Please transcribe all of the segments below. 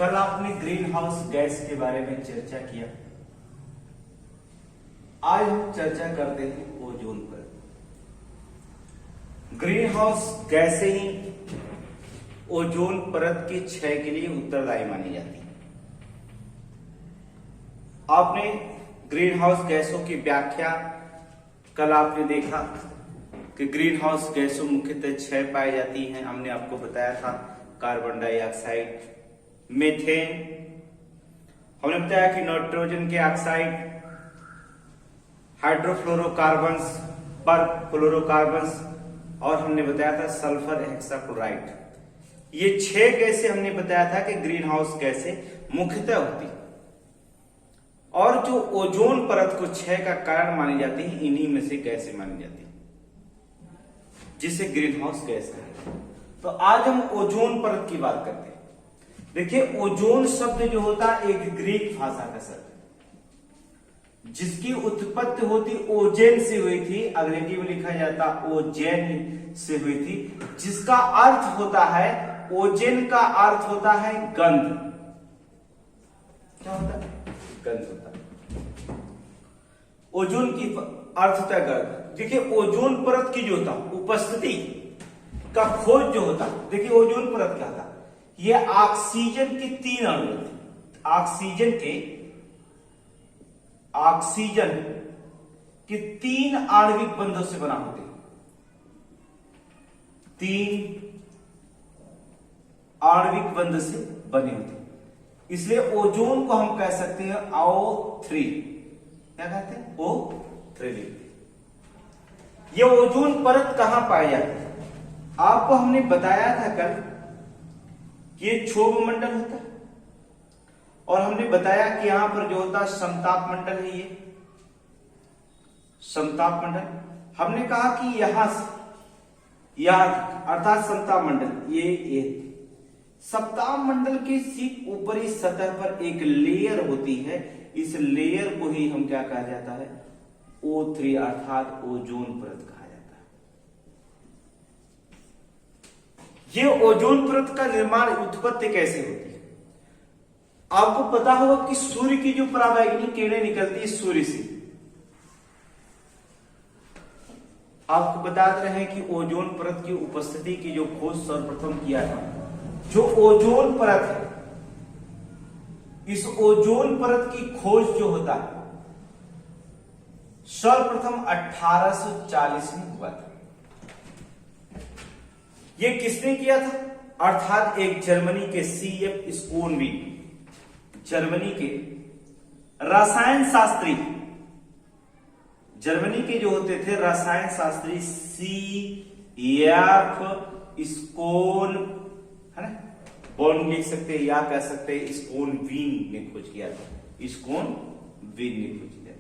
कल आपने green house gas के बारे में चर्चा किया। आज हम चर्चा करते हैं ओजोन पर। ग्रीन हाउस गैसें ही ओजोन परत के क्षय के लिए उत्तरदायी मानी जाती है। आपने ग्रीन हाउस गैसों की व्याख्या कल आपने देखा कि ग्रीन हाउस गैसों मुख्यतः 6 पाई जाती हैं। हमने आपको बताया था कार्बन डाइऑक्साइड, मीथेन, हमने बताया कि नाइट्रोजन के ऑक्साइड, हाइड्रोफ्लोरोकार्बन्स, परफ्लोरोकार्बन्स और हमने बताया था सल्फर हेक्साक्लोराइड। ये 6 गैसें हमने बताया था कि ग्रीन हाउस गैसें मुख्यतः होती हैं और जो ओजोन परत को क्षय का कारण मानी जाती है, इन्हीं में से गैसें मानी जाती है जिसे ग्रीन हाउस गैस कहते हैं। तो आज हम ओजोन परत की बात करते हैं। देखिए, ओजोन शब्द जो होता है एक ग्रीक भाषा का शब्द है जिसकी उत्पत्ति होती ओजेन से हुई थी। अंग्रेजी में लिखा जाता ओजेन से हुई थी, जिसका अर्थ होता है, ओजेन का अर्थ होता है गंध। क्या होता है? गंध होता है। ओजोन की अर्थ होता है गंध। देखिए, ओजोन परत की जो होता उपस्थिति का खोज जो होता, देखिए ओजोन परत क्या था, ये ऑक्सीजन के 3 अणु थे। ऑक्सीजन के 3 आणविक बंधों से बना होते, 3 आणविक बंध से बने होते। इसलिए ओजोन को हम कह सकते हैं O3। क्या कहते हैं? O3 लिखते। ये ओजोन परत कहां पाई जाती है? आपको हमने बताया था कल कि ये क्षोभ मंडल होता है और हमने बताया कि यहां पर जो होता है समताप मंडल है। ये समताप मंडल, हमने कहा कि यहां से यहां अर्थात समताप मंडल, ये समताप मंडल की ठीक ऊपरी सतह पर एक लेयर होती है। इस लेयर को ही हम क्या कहा जाता है? O3 अर्थात ओजोन परत कहा जाता है। ये ओजोन परत का निर्माण, उत्पत्ति कैसे होती है? आपको पता होगा कि सूर्य की जो परावैंगनी किरणें निकलती है सूर्य से, आपको बताते रहे कि ओजोन परत की उपस्थिति की जो खोज सर्वप्रथम किया था, जो ओजोन परत है, इस ओजोन परत की खोज जो होता है सर्वप्रथम 1840 में हुआ था। यह किसने किया था? अर्थात एक जर्मनी के CF स्कोनविल, जर्मनी के रसायन शास्त्री, जर्मनी के जो होते थे रसायन शास्त्री CF स्कोन, है ना, बॉन लिख सकते हैं या कह सकते हैं स्कोनविल ने खोज किया था। स्कोनविल ने खोज किया था।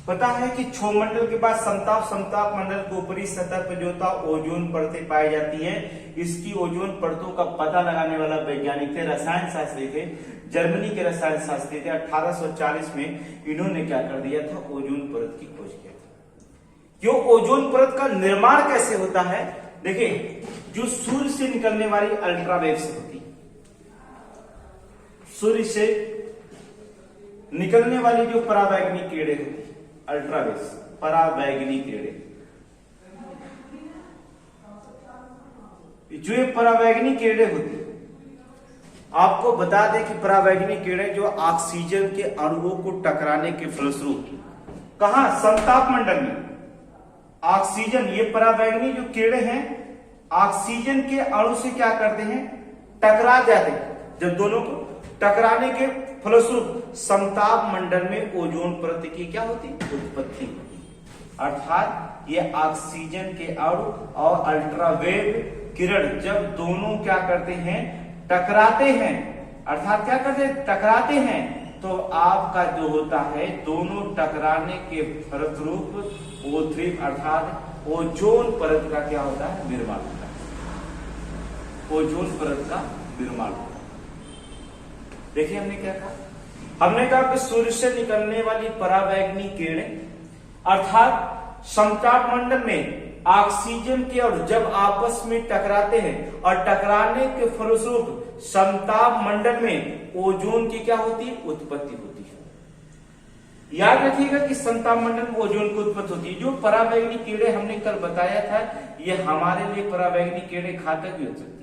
पता है कि क्षोभ मंडल के बाद समताप मंडल के ऊपरी सतह पर जो था ओजोन परतें पाई जाती है। इसकी ओजोन परतों का पता लगाने वाला वैज्ञानिक थे, रसायन शास्त्री थे, जर्मनी के रसायन शास्त्री थे। 1840 में इन्होंने क्या कर दिया था? ओजोन परत की खोज किया था। क्यों? ओजोन परत का निर्माण कैसे होता है? देखिए, जो सूर्य से निकलने वाली अल्ट्रावेव से होती, सूर्य से निकलने वाली जो परावैंगनी किरणें होती, अल्ट्रावेव्स, परावैंगनी किरणें, जो ये परावैंगनी किरणें होती, आपको बता दें कि परावैंगनी किरणें जो ऑक्सीजन के अणुओं को टकराने के फलस्वरूप, कहां? समताप मंडल में ऑक्सीजन, ये परावैंगनी जो किरणें हैं ऑक्सीजन के अणु से क्या करते हैं? टकरा जाते हैं। जब दोनों को टकराने के फलस्वरूप समताप मंडल में ओजोन परत की क्या होती? उत्पत्ति होती। अर्थात ये ऑक्सीजन के अणु और अल्ट्रावेव किरण जब दोनों क्या करते हैं? टकराते हैं, अर्थात क्या करते हैं? टकराते हैं, तो आपका जो होता है दोनों टकराने के फलस्वरूप O3 अर्थात ओजोन परत का क्या होता है? निर्माण होता है। ओजोन परत का निर्माण होता है। देखिए, हमने क्या कहा? हमने कहा कि सूर्य से निकलने वाली परावैंगनी किरणें अर्थात समताप मंडल में ऑक्सीजन के और जब आपस में टकराते हैं और टकराने के फलस्वरूप समताप मंडल में ओजोन की क्या होती है, उत्पत्ति होती है। याद रखिएगा कि समताप मंडल में ओजोन की उत्पत्ति होती है। जो पराबैंगनी कीड़े हमने कल बताया था, ये हमारे लिए पराबैंगनी कीड़े घातक भी हो सकती है।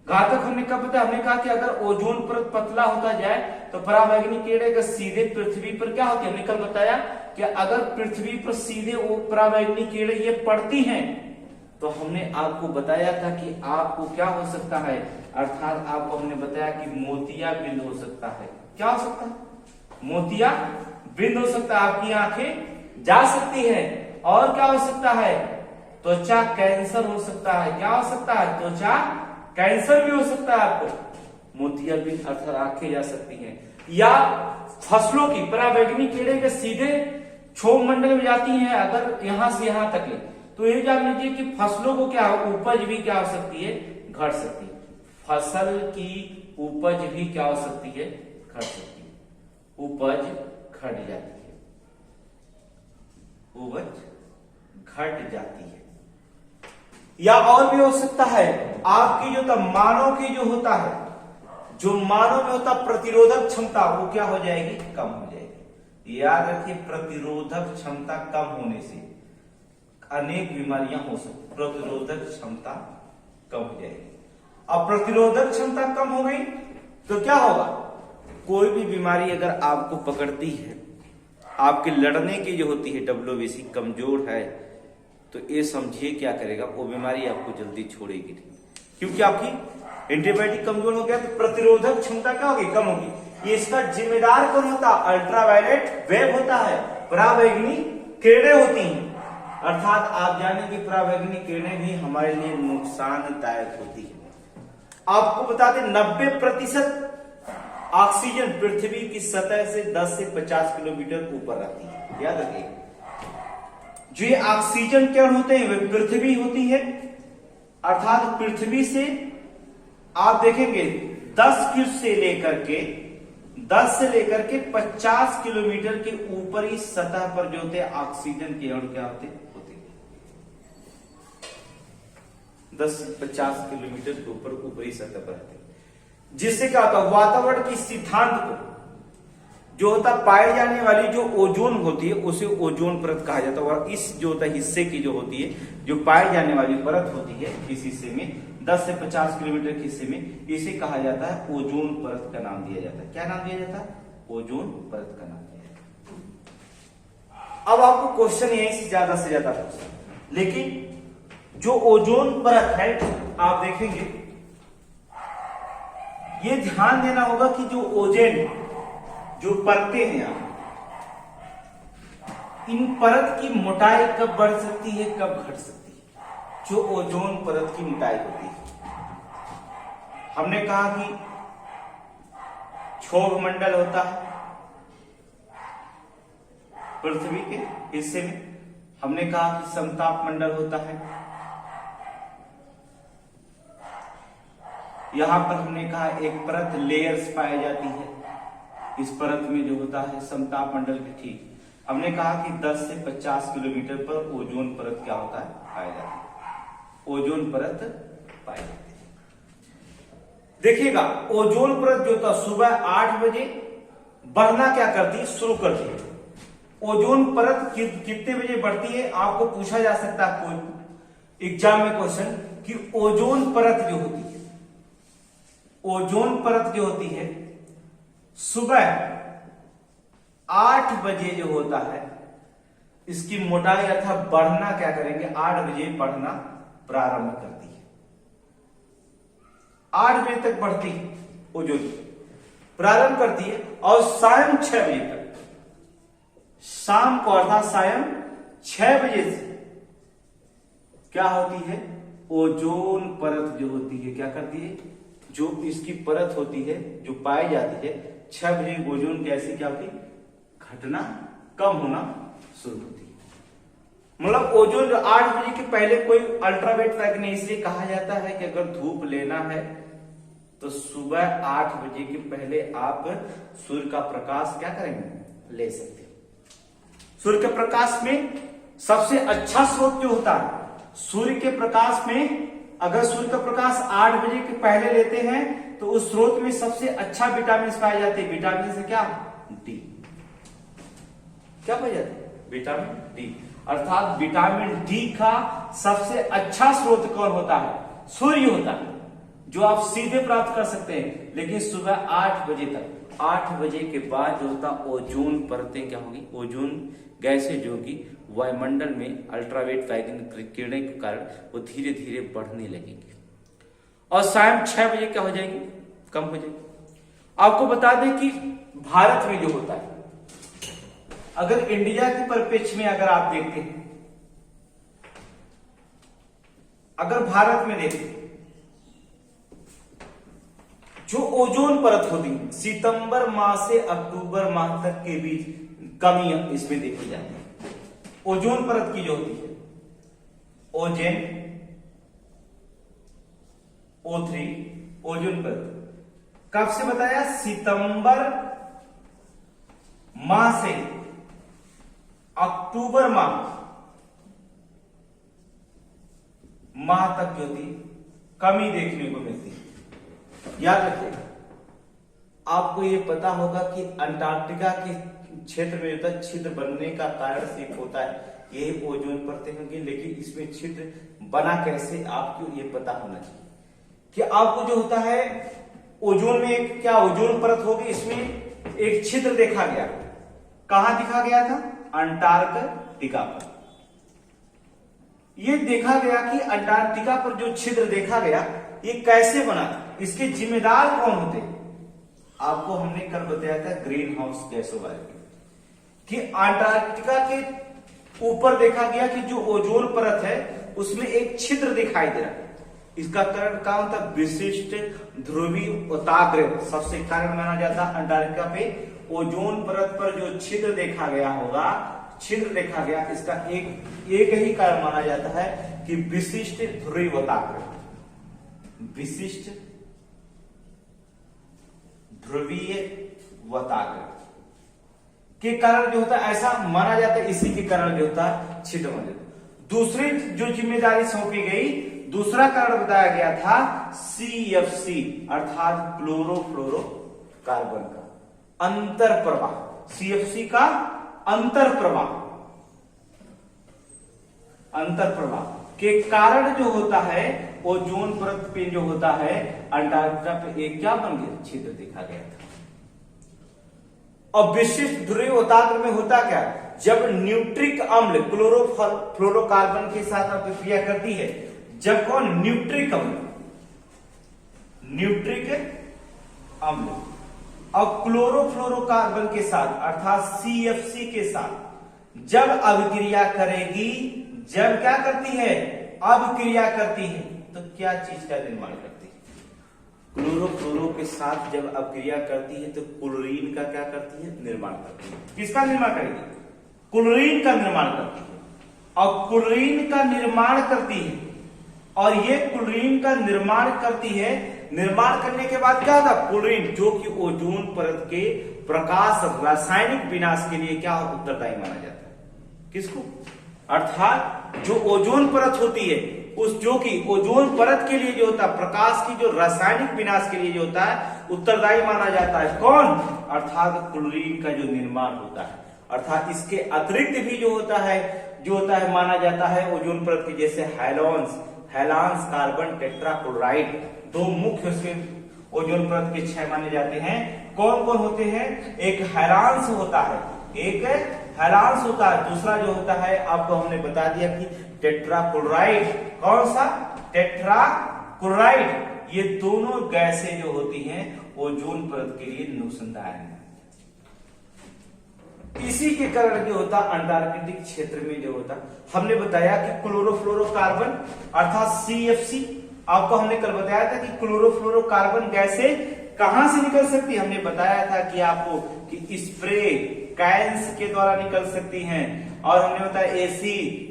घातक हमने कब बताया, हमने कहा कि अगर ओजोन परत पतला होता जाए तो पराबैंगनी कीड़े अगर सीधे पृथ्वी पर क्या होती है, हमने कल बताया कि अगर पृथ्वी पर सीधे पराबैंगनी कीड़े ये पड़ती हैं तो हमने आपको बताया था कि आपको क्या हो सकता है, अर्थात आपको हमने बताया कि मोतियाबिंद हो सकता है। क्या हो सकता है, मोतियाबिंद हो सकता है, आपकी आंखें जा सकती है। और क्या हो सकता है, त्वचा कैंसर हो सकता है। क्या हो सकता है, त्वचा कैंसर भी हो सकता है आपको। मोतियाबिंद अर्थात आंखें जा सकती हैं। या फसलों की पराबैंगनी कीड़े के सीधे क्षोभ मंडल में जाती हैं, अगर यहां से यहां तक ले, तो ये जान लीजिए कि फसलों को क्या उपज भी क्या हो सकती है, घट सकती है। फसल की उपज भी क्या हो सकती है, घट सकती है। उपज घट जाती है, उपज घट जाती है। या और भी हो सकता है, आपकी जो मानव की जो होता है, जो मानव में होता प्रतिरोधक क्षमता, वो क्या हो जाएगी, कम हो जाएगी। याद रखिए, प्रतिरोधक क्षमता कम होने से अनेक बीमारियां हो सकती। प्रतिरोधक क्षमता कम हो जाएगी। अब प्रतिरोधक क्षमता कम हो गई तो क्या होगा, कोई भी बीमारी अगर आपको पकड़ती है, आपके लड़ने की जो होती है WBC कमजोर है, तो ये समझिए क्या करेगा, वो बीमारी आपको जल्दी छोड़ेगी नहीं, क्योंकि आपकी एंटीबायोटिक कमजोर हो गया तो प्रतिरोधक क्षमता क्या होगी, कम होगी। ये इसका जिम्मेदार कौन होता, अल्ट्रावायलेट वेव होता है, पराबैंगनी किरणें होती हैं। अर्थात आप जाने कि पराबैंगनी किरणें भी हमारे लिए नुकसानदायक होती है। आपको बता दें 90% ऑक्सीजन पृथ्वी की सतह से 10 से 50 किलोमीटर ऊपर रहती है। याद रखिए, जो ये ऑक्सीजन किरण होते हैं वे पृथ्वी होती है, अर्थात पृथ्वी से आप देखेंगे 10 से लेकर के 50 किलोमीटर के ऊपरी सतह पर जो होते हैं ऑक्सीजन किरण क्या होते हैं, 10 से 50 किलोमीटर के ऊपर ऊपरी सतह पर रहते हैं। जिससे क्या होता है, वातावरण की सिद्धांत को जो होता पाए जाने वाली जो ओजोन होती है उसे ओजोन परत कहा जाता है। और इस जो होता है हिस्से की जो होती है, जो पाए जाने वाली परत होती है इस हिस्से में 10 से 50 किलोमीटर के हिस्से में, इसे कहा जाता है ओजोन परत का नाम दिया जाता है। क्या नाम दिया जाता है, ओजोन परत का नाम दिया जाता है। अब आपको क्वेश्चन यहीं से ज्यादा पूछता, लेकिन जो ओजोन परत है आप देखेंगे, ये ध्यान देना होगा कि जो ओजोन जो परतें हैं यहां, इन परत की मोटाई कब बढ़ सकती है, कब घट सकती है। जो ओजोन परत की मोटाई होती है, हमने कहा कि क्षोभ मंडल होता है पृथ्वी के हिस्से में, हमने कहा कि समताप मंडल होता है, यहां पर हमने कहा एक परत लेयर्स पाई जाती है, इस परत में जो होता है समताप मंडल के ठीक, हमने कहा कि 10 से 50 किलोमीटर पर ओजोन परत क्या होता है, पाई जाती है। ओजोन परत पाई जाती है। देखिएगा, ओजोन परत जो होता सुबह 8 बजे बढ़ना क्या करती है, शुरू करती है। ओजोन परत कितने बजे बढ़ती है, आपको पूछा जा सकता है कोई एग्जाम में क्वेश्चन कि ओजोन परत जो होती है, ओजोन परत जो होती है सुबह 8 बजे जो होता है, इसकी मोटाई अर्थात बढ़ना क्या करेंगे, 8 बजे बढ़ना प्रारंभ करती है। 8 बजे तक बढ़ती है ओजोन प्रारंभ करती है और सायं 6 बजे तक, शाम को अर्थात सायं 6 बजे से क्या होती है, ओजोन परत जो होती है क्या करती है, जो इसकी परत होती है जो पाई जाती है 6 बजे ओजोन गैस क्या होती, घटना कम होना शुरू होती है। मतलब ओजोन 8 बजे के पहले कोई अल्ट्रावायलेट पैक नहीं, इसलिए कहा जाता है कि अगर धूप लेना है तो सुबह 8 बजे के पहले आप सूर्य का प्रकाश क्या करेंगे, ले सकते हैं। सूर्य के प्रकाश में सबसे अच्छा स्रोत जो होता है सूर्य के प्रकाश में, अगर सूर्य का प्रकाश 8 बजे के पहले लेते हैं तो उस स्रोत में सबसे अच्छा विटामिन पाए जाते हैं। विटामिन से क्या? डी। क्या पाए जाते हैं? Vitamin D. अर्थात विटामिन डी का सबसे अच्छा स्रोत कौन होता है? सूर्य होता है, जो आप सीधे प्राप्त कर सकते हैं। लेकिन सुबह 8 बजे तक, 8 बजे के बाद जो होता ओजोन परतें क्या होगी? ओजोन गैसें जो कि वायुमंडल में अल्ट्रावायलेट किरणें के कारण वो धीरे धीरे बढ़ने लगेंगी और शाम 6 बजे क्या हो जाएंगी? कम हो जाएंगी। आपको बता दें कि भारत में जो होता है, अगर इंडिया के परिप्रेक्ष्य में अगर आप देखते हैं, अगर भारत में देखें, जो ओजोन परत होती है सितंबर माह से अक्टूबर माह तक के बीच कमी इसमें देखी जाती है। ओजोन परत की जो होती है ओजोन O3 ओजोन परत कब से बताया? सितंबर माह से अक्टूबर माह तक जो होती कमी देखने को मिलती है। याद रखिएगा, आपको यह पता होगा कि अंटार्कटिका के क्षेत्र में होता है छिद्र बनने का कारण सिर्फ होता है यही ओजोन परतें होंगी। लेकिन इसमें छिद्र बना कैसे, आपको ये पता होना चाहिए कि आपको जो होता है ओजोन में एक क्या ओजोन परत होगी, इसमें एक छिद्र देखा गया। कहां दिखा गया था? अंटार्कटिका पर। यह देखा गया कि अंटार्कटिका पर जो छिद्र देखा गया ये कैसे बना, इसके जिम्मेदार कौन होते? आपको हमने कल बताया था ग्रीन हाउस गैसों बारे में कि अंटार्कटिका के ऊपर देखा गया कि जो ओजोन परत है उसमें एक छिद्र दिखाई दे रहा है। इसका कारण क्या होता? विशिष्ट ध्रुवीय उताग्र सबसे कारण माना जाता है। अंटार्कटिका पे ओजोन परत पर जो छिद्र देखा गया होगा, छिद्र देखा गया, इसका एक ही कारण माना जाता है कि विशिष्ट ध्रुवीय उताग्र, विशिष्ट ध्रुवीय उताग्र के कारण जो होता है ऐसा माना जाता है। इसी के कारण जो होता है छिद्र बन जाता है। दूसरी जो जिम्मेदारी सौंपी गई, दूसरा कारण बताया गया था CFC अर्थात क्लोरोफ्लोरोकार्बन का अंतर प्रवाह। CFC का अंतर प्रवाह, अंतर प्रवाह के कारण जो होता है ओजोन परत पे जो होता है अंटार्कटिका पे एक क्या बन गया? छिद्र देखा गया था। और विशिष्ट ध्रुवीय उताग्र में होता क्या? जब न्यूट्रिक अम्ल क्लोरोफ्लोरोकार्बन के साथ अभिक्रिया करती है, जब कौन? न्यूट्रिक अम्ल, न्यूट्रिक अम्ल और क्लोरोफ्लोरोकार्बन के साथ अर्थात CFC के साथ जब अभिक्रिया करेगी, जब क्या करती है? अभिक्रिया करती है, तो क्या चीज का निर्माण करती है? क्लोरोफ्लोरो के साथ जब अभिक्रिया करती है तो क्लोरीन का क्या करती है? निर्माण करती है। किसका निर्माण करेगी? क्लोरीन का निर्माण करती है। और क्लोरीन का निर्माण करती है, और ये क्लोरीन का निर्माण करती है। निर्माण करने के बाद क्या होता? क्लोरीन जो कि ओजोन परत के प्रकाश रासायनिक विनाश के लिए क्या उत्तरदायी माना जाता है? किसको? अर्थात जो ओजोन परत होती है उस जो कि ओजोन परत के लिए जो होता है प्रकाश की जो रासायनिक विनाश के लिए जो होता है उत्तरदायी माना जाता है। कौन? अर्थात क्लोरीन का जो निर्माण होता है। अर्थात इसके अतिरिक्त भी जो होता है माना जाता है ओजोन परत के, जैसे हैलांस कार्बन टेट्राक्लोराइड, दो मुख्य उसमें ओजोन परत के 6 माने जाते हैं। कौन कौन होते हैं? एक हैलांस होता है, एक हैलांस होता है, दूसरा जो होता है आपको हमने बता दिया कि टेट्राक्लोराइड। कौन सा? टेट्राक्लोराइड। ये दोनों गैसें जो होती हैं ओजोन परत के लिए नुकसानदायक है। इसी के कारण जो होता अंटार्कटिक क्षेत्र में जो होता हमने बताया कि क्लोरोफ्लोरोकार्बन अर्थात CFC, आपको हमने कल बताया था कि क्लोरोफ्लोरोकार्बन गैसें कहां से निकल सकती है? हमने बताया था कि आपको कि स्प्रे कैंस के द्वारा निकल सकती हैं, और हमने बताया AC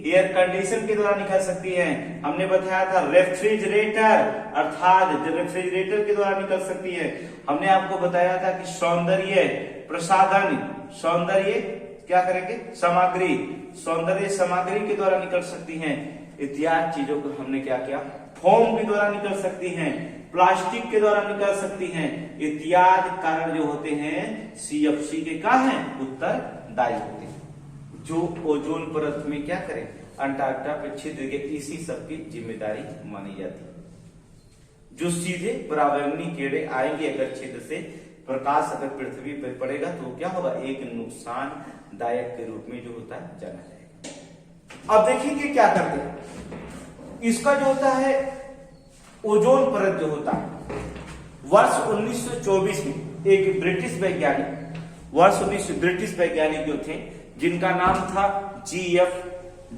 एयर कंडीशन के द्वारा निकल सकती हैं। हमने बताया था रेफ्रिजरेटर अर्थात रेफ्रिजरेटर के द्वारा निकल सकती है। हमने आपको बताया था कि सौंदर्य प्रसाधन, सौंदर्य क्या करेंगे, सामग्री, सौंदर्य सामग्री के द्वारा निकल सकती हैं, इत्यादि चीजों को हमने क्या किया, फोम के द्वारा निकल सकती हैं, प्लास्टिक के द्वारा निकल सकती हैं, इत्यादि कारण जो होते हैं CFC के क्या हैं, उत्तरदायी होते हैं, जो ओजोन परत में क्या करें, अंटार्कटिका पे छिद्र के इसी सब की जिम्मेदारी मानी जाती है। जो सीधे परावैंगनी किरणें आएंगे अगर छिद्र से, प्रकाश अगर पृथ्वी पर पड़ेगा तो क्या होगा, एक नुकसानदायक के रूप में जो होता है जाना जाएगा। अब देखिए क्या करते हैं, इसका जो होता है ओजोन परत जो होता है, वर्ष 1924 में एक ब्रिटिश वैज्ञानिक, ब्रिटिश वैज्ञानिक जो थे जिनका नाम था GF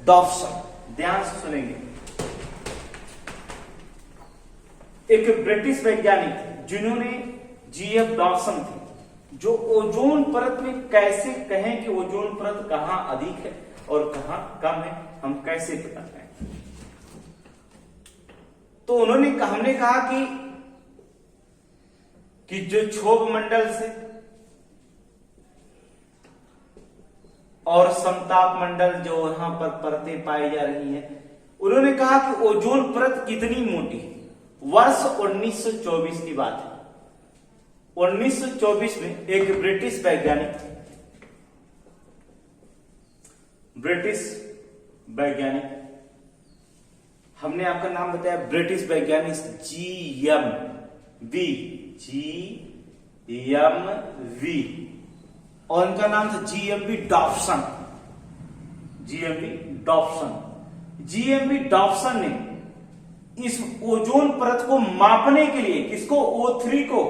डॉप्सन, ध्यान से सुनेंगे, एक ब्रिटिश वैज्ञानिक थे जिन्होंने GF डॉप्सन थे, जो ओजोन परत में कैसे कहें कि ओजोन परत कहां अधिक है और कहां कम है, हम कैसे पता करें। तो हमने कहा कि जो क्षोभ मंडल से और समताप मंडल जो यहां पर परतें पाई जा रही हैं, उन्होंने कहा कि ओजोन परत कितनी मोटी है। वर्ष 1924 की बात है, 1924 में एक ब्रिटिश वैज्ञानिक, हमने आपका नाम बताया, ब्रिटिश वैज्ञानिक GMV, और उनका नाम था GMV डॉप्सन। GMV डॉप्सन ने इस ओजोन परत को मापने के लिए, किसको, O3 को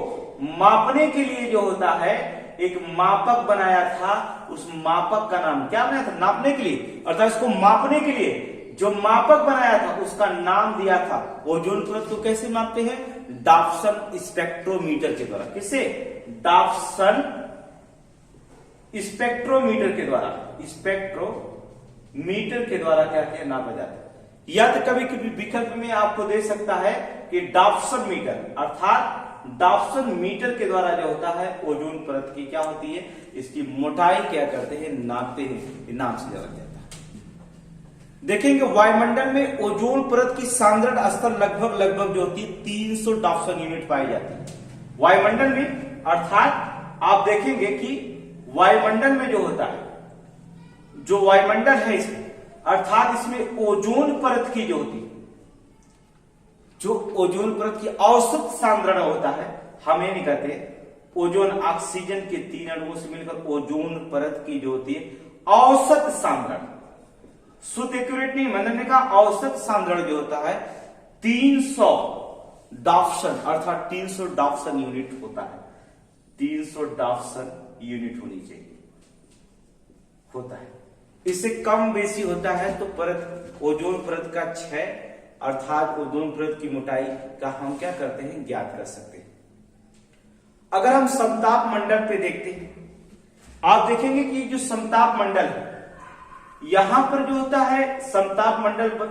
मापने के लिए जो होता है एक मापक बनाया था। उस मापक का नाम क्या बनाया था, नापने के लिए, अर्थात इसको मापने के लिए जो मापक बनाया था उसका नाम दिया था, ओजोन परत को कैसे मापते हैं, डॉप्सन स्पेक्ट्रोमीटर के द्वारा। किससे, डॉप्सन स्पेक्ट्रोमीटर के द्वारा, स्पेक्ट्रोमीटर के द्वारा क्या क्या नापा जाता है। या तो कभी कभी विकल्प में आपको दे सकता है कि डॉप्सन मीटर, अर्थात डॉप्सन मीटर के द्वारा जो होता है ओजोन परत की क्या होती है, इसकी मोटाई क्या करते हैं, नापते हैं, नाम से जाना जाता है। देखेंगे वायुमंडल में ओजोन परत की सांद्रण स्तर लगभग जो होती है 300 डॉप्सन यूनिट पाई जाती है वायुमंडल में। अर्थात आप देखेंगे कि वायुमंडल में जो होता है, जो वायुमंडल है इसमें, अर्थात इसमें ओजोन परत की जो होती है, जो ओजोन परत की औसत सांद्रण होता है, हम ये नहीं कहते ओजोन ऑक्सीजन के 3 अणुओं से मिलकर ओजोन परत की जो होती है औसत सांद्रण, शुद्ध एक्यूरेट नहीं, मैंने कहा औसत सांद्रण जो होता है 300 डॉप्सन, अर्थात 300 डॉप्सन यूनिट होता है, 300 डॉप्सन यूनिट होनी चाहिए, होता है। इससे कम बेसी होता है तो परत, ओजोन परत का क्षय, अर्थात ओजोन परत की मोटाई का हम क्या करते हैं, ज्ञात कर सकते हैं। अगर हम समताप मंडल पे देखते हैं, आप देखेंगे कि जो समताप मंडल है, यहां पर जो होता है समताप मंडल पर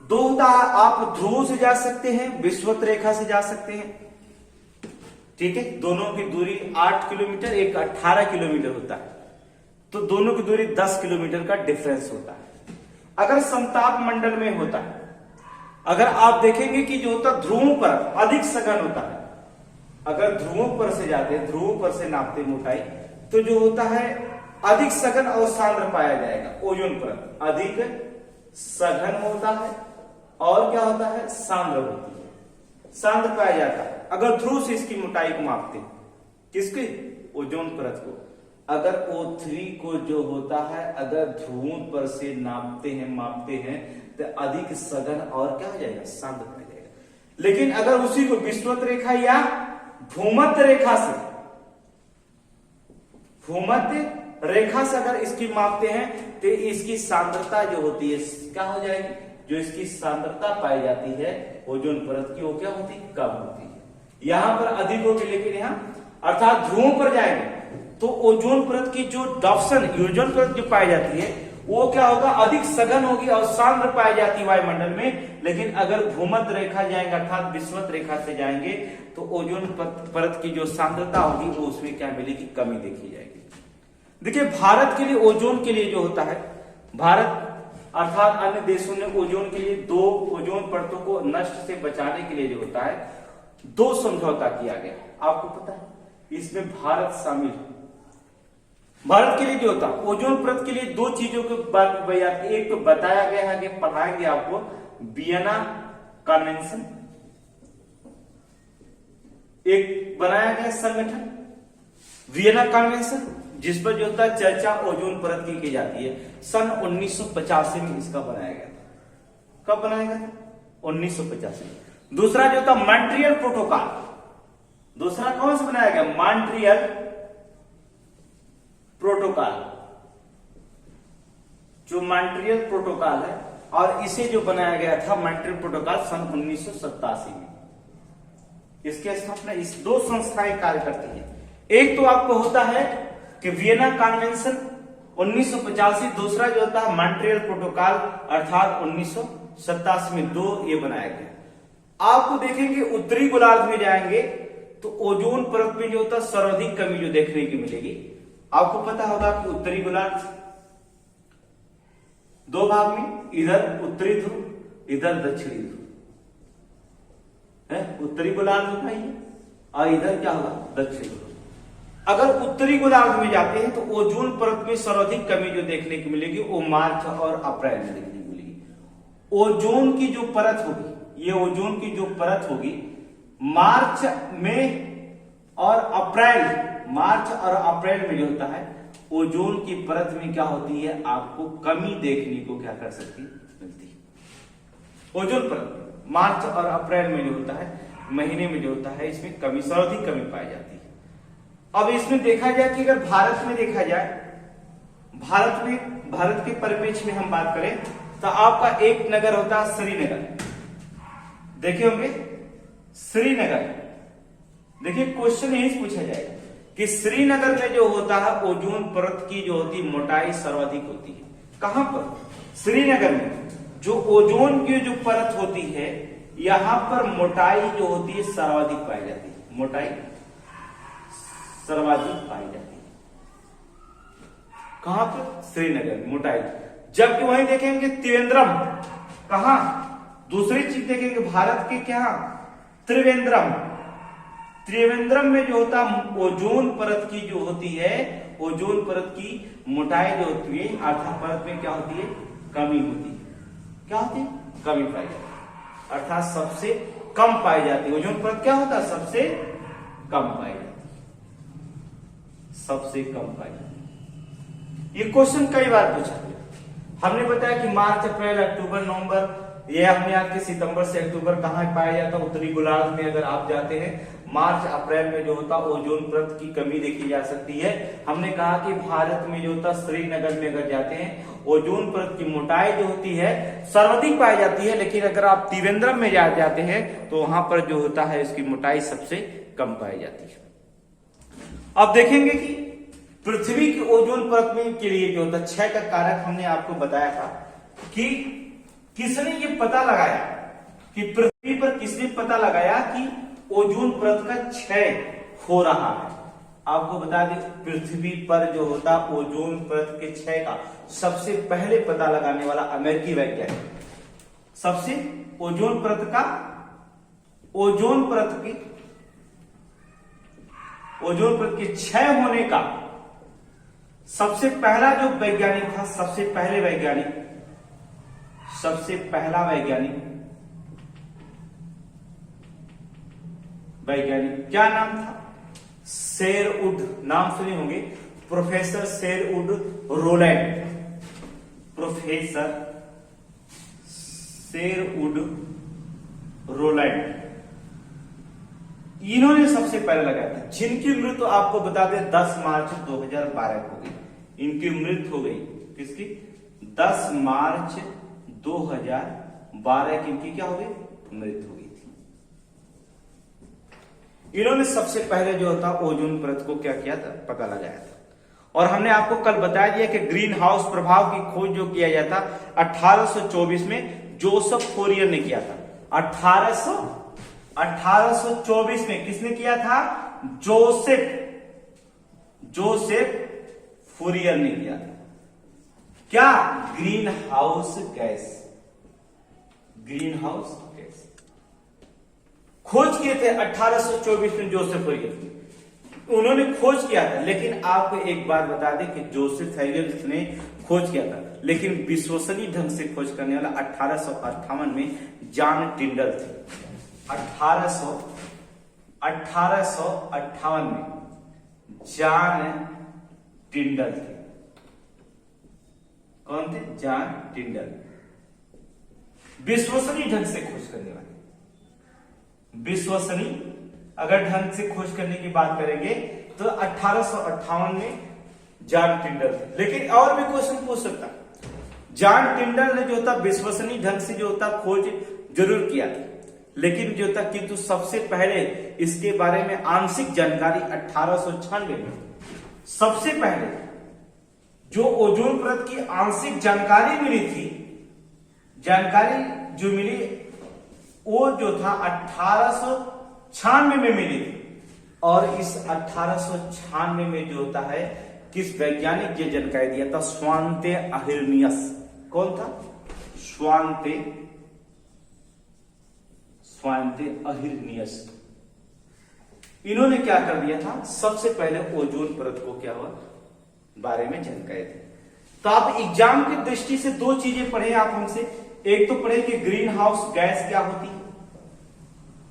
दो होता है, आप ध्रुव से जा सकते हैं, विषुवत रेखा से जा सकते हैं, ठीक है, दोनों की दूरी 8 किलोमीटर, एक 18 किलोमीटर होता है, तो दोनों की दूरी 10 किलोमीटर का डिफरेंस होता है। अगर समताप मंडल में होता है, अगर आप देखेंगे कि जो होता ध्रुवों पर अधिक सघन होता है, अगर ध्रुवों पर से जाते हैं, ध्रुवों पर से नापते मोटाई, तो जो होता है अधिक सघन और सांद्र पाया जाएगा। ओजोन परत अधिक सघन होता है और क्या होता है, सांद्र होती है, सांद्र पाया जाता है। अगर ध्रुव से इसकी मोटाई को मापते हैं, किसकी, ओजोन परत को, अगर O3 को जो होता है अगर ध्रुवों पर से नापते हैं, मापते हैं, तो अधिक सघन और क्या हो जाएगा, सांद्र पाया जाएगा। लेकिन अगर उसी को विषुवत रेखा या भूमध्य रेखा से, भूमध्य रेखा से अगर इसकी मापते हैं तो इसकी सांद्रता जो होती है क्या हो जाएगी, जो इसकी सांद्रता पाई जाती है ओजोन परत की, वो क्या होती है, कम होती है। यहां पर अधिक होगी, लेकिन यहां अर्थात ध्रुवों पर जाएंगे तो ओजोन परत की जो डॉप्सन, ओजोन परत जो पाई जाती है वो क्या होगा, अधिक सघन होगी और सांद्र पाई जाती है वायुमंडल में। लेकिन अगर भूमध्य रेखा जाएंगे अर्थात विषुवत रेखा से जाएंगे तो ओजोन परत की जो सांद्रता होगी वो उसमें क्या मिलेगी, कमी देखी जाएगी। देखिए भारत के लिए ओजोन के लिए जो होता है, भारत अर्थात अन्य देशों ने ओजोन के लिए दो ओजोन परतों को नष्ट से बचाने के लिए जो होता है दो समझौता किया गया। आपको पता है इसमें भारत शामिल है। भारत के लिए जो होता है ओजोन परत के लिए दो चीजों के बात, एक तो बताया गया है कि पढ़ाएंगे आपको वियना कन्वेंशन, एक बनाया गया संगठन वियना कन्वेंशन, जिस पर जो होता है चर्चा ओजोन परत की जाती है। सन 1985 में इसका बनाया गया था। कब बनाया गया था? 1985 में। दूसरा जो था मॉन्ट्रियल प्रोटोकॉल, दूसरा कौन सा बनाया गया? मॉन्ट्रियल प्रोटोकॉल, जो मॉन्ट्रियल प्रोटोकॉल है, और इसे जो बनाया गया था मॉन्ट्रियल प्रोटोकॉल सन 1987 में। इसके स्थापना इस दो संस्थाएं कार्य करती है। एक तो आपको होता है कि वियना कन्वेंशन 1985, दूसरा जो होता है मॉन्ट्रियल प्रोटोकॉल अर्थात 1987 में दो ये बनाया गया। आपको देखेंगे उत्तरी गोलार्ध में जाएंगे तो ओजोन परत में जो होता है सर्वाधिक कमी जो देखने की मिलेगी। आपको पता होगा कि उत्तरी गोलार्ध दो भाग में, इधर उत्तरी ध्रुव इधर दक्षिणी ध्रुव है, उत्तरी गोलार्ध होगा ये, और इधर क्या होगा? दक्षिणी ध्रुव। अगर उत्तरी गोलार्ध में जाते हैं तो ओजोन परत में सर्वाधिक कमी जो देखने की मिलेगी वो मार्च और अप्रैल में देखने को मिलेगी। ओजोन की जो परत होगी, ये ओजोन की जो परत होगी मार्च में और अप्रैल, मार्च और अप्रैल में जो होता है ओजोन की परत में क्या होती है? आपको कमी देखने को क्या कर सकती मिलती है। ओजोन परत मार्च और अप्रैल में जो होता है महीने में जो होता है इसमें कमी, सर्वाधिक कमी पाई जाती है। अब इसमें देखा जाए कि अगर भारत में देखा जाए, भारत के परिप्रेक्ष्य में हम बात करें तो आपका एक नगर होता है श्रीनगर, देखे होंगे श्रीनगर। देखिए क्वेश्चन यही पूछा जाएगा कि श्रीनगर में जो होता है ओजोन परत की जो होती मोटाई सर्वाधिक होती है। कहां पर? श्रीनगर में जो ओजोन की जो परत होती है यहां पर मोटाई जो होती है सर्वाधिक पाई जाती है, मोटाई सर्वाधिक पाई जाती है। कहां पर? श्रीनगर में मोटाई। जबकि वहीं देखेंगे त्रिवेंद्रम, कहां? दूसरी चीज देखेंगे भारत के क्या? त्रिवेंद्रम। त्रिवेंद्रम में जो होता ओजोन परत की जो होती है, ओजोन परत की मोटाई जो होती है अर्थात परत में क्या होती है? कमी होती है। क्या होती है? कमी पाई जाती है, अर्थात सबसे कम पाई जाती है। ओजोन परत क्या होता है? सबसे कम पाई जाती है, सबसे कम पाई जाती है। ये क्वेश्चन कई बार पूछा गया। हमने बताया कि मार्च, अप्रैल, अक्टूबर, नवंबर, ये हमने आज के सितंबर से अक्टूबर कहां पाया जाता है? उत्तरी गोलार्ध में। अगर आप जाते हैं मार्च अप्रैल में जो होता ओजोन परत की कमी देखी जा सकती है। हमने कहा कि भारत में जो होता श्रीनगर में अगर जाते हैं ओजोन परत की मोटाई जो होती है सर्वाधिक पाई जाती है, लेकिन अगर आप त्रिवेंद्रम में जाते हैं तो वहां पर जो होता है इसकी मोटाई सबसे कम पाई जाती है। अब देखेंगे कि पृथ्वी की ओजोन परत में के लिए जो होता क्षय का कारक हमने आपको बताया था कि किसने ये पता लगाया कि पृथ्वी पर किसने पता लगाया कि ओजोन परत का क्षय हो रहा है। आपको बता दें पृथ्वी पर जो होता ओजोन परत के क्षय का सबसे पहले पता लगाने वाला अमेरिकी वैज्ञानिक, सबसे ओजोन परत के क्षय होने का सबसे पहला जो वैज्ञानिक था, सबसे पहला वैज्ञानिक क्या नाम था? शेरवुड, नाम सुने होंगे, professor Sherwood Rowland, professor Sherwood Rowland, इन्होंने सबसे पहले लगाया था। जिनकी मृत्यु आपको बता दें 10 मार्च 2012 को हुई। इनकी मृत्यु हो गई, किसकी? 10 मार्च 2012 की इनकी क्या हो गई? मृत्यु हो गई थी। इन्होंने सबसे पहले जो था ओजोन परत को क्या किया था? पता लगाया था। और हमने आपको कल बताया दिया कि ग्रीन हाउस प्रभाव की खोज जो किया जाता 1824 में जोसेफ फोरियर ने किया था। 1824 में किसने किया था? जोसेफ फूरियर ने किया था। क्या? Green house gas, green house gas खोज किए थे 1824 में जोसेफ फूरियर, उन्होंने खोज किया था। लेकिन आपको एक बात बता दें कि जोसेफ फूरियर ने खोज किया था, लेकिन विश्वसनीय ढंग से खोज करने वाला 1858 में जॉन टिंडल थे। 1858 में जॉन टिंडल थे। कौन थे? जॉन टिंडल। विश्वसनीय ढंग से खोज करने वाले, विश्वसनीय अगर ढंग से खोज करने की बात करेंगे तो 1858 में जॉन टिंडल थे। लेकिन और भी क्वेश्चन पूछ सकता, जॉन टिंडल ने जो था विश्वसनीय ढंग से जो था खोज जरूर किया था, लेकिन जो था किंतु सबसे पहले इसके बारे में आंशिक जानकारी 1896 में, सबसे पहले जो ओजोन परत की आंशिक जानकारी मिली थी, जानकारी जो मिली वो जो था 1896 में मिली थी। और इस 1896 में जो होता है किस वैज्ञानिक ने जानकारी दिया था? स्वांते अहिर्नियस। कौन था? स्वांते अहिर्नियस। इन्होंने क्या कर दिया था? सबसे पहले ओजोन परत को क्या हुआ बारे में जानकारी दी। तो आप एग्जाम की दृष्टि से दो चीजें पढ़े आप हमसे, एक तो पढ़े कि ग्रीन हाउस गैस क्या होती है।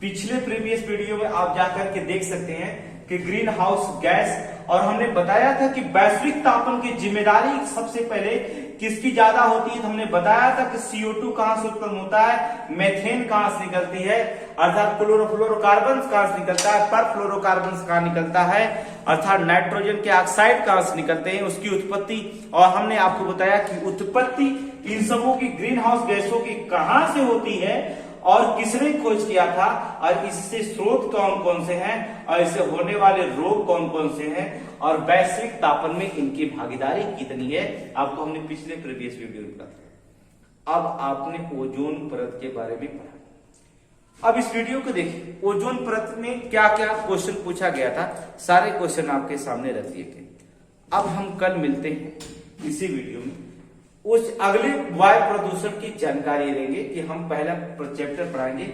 पिछले प्रीवियस वीडियो में आप जाकर के देख सकते हैं कि ग्रीन हाउस गैस, और हमने बताया था कि वैश्विक तापन की जिम्मेदारी सबसे पहले किसकी ज्यादा होती है। तो हमने बताया था कि CO2 कहां से उत्पन्न होता है, मेथेन कहां से निकलती है, अर्थात क्लोरोफ्लोरोकार्बन कहां से निकलता है, परफ्लोरोकार्बन कहां निकलता है, अर्थात नाइट्रोजन के ऑक्साइड कहां से निकलते हैं, उसकी उत्पत्ति। और हमने आपको बताया कि उत्पत्ति इन सबों की ग्रीन हाउस गैसों की कहां से होती है और किसने खोज किया था, और इससे स्रोत कौन कौन से हैं, और इससे होने वाले रोग कौन कौन से हैं, और वैश्विक तापन में इनकी भागीदारी कितनी है, आपको हमने पिछले प्रीवियस वीडियो में बताया। अब आपने ओजोन परत के बारे में पढ़ा। अब इस वीडियो को देखिए, ओजोन परत में क्या क्या क्वेश्चन पूछा गया था, सारे क्वेश्चन आपके सामने रख दिए गए। अब हम कल मिलते हैं इसी वीडियो में, उस अगले वायु प्रदूषण की जानकारी देंगे कि हम पहला चैप्टर पढ़ाएंगे,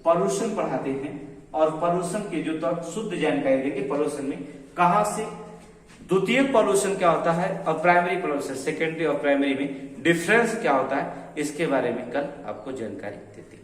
पॉल्यूशन पढ़ाते हैं, और पॉल्यूशन की जो तो शुद्ध जानकारी देंगे पॉल्यूशन में कहां से, द्वितीय पॉल्यूशन क्या होता है, और प्राइमरी पॉल्यूशन, सेकेंडरी और प्राइमरी में डिफरेंस क्या होता है, इसके बारे में कल आपको जानकारी देते हैं।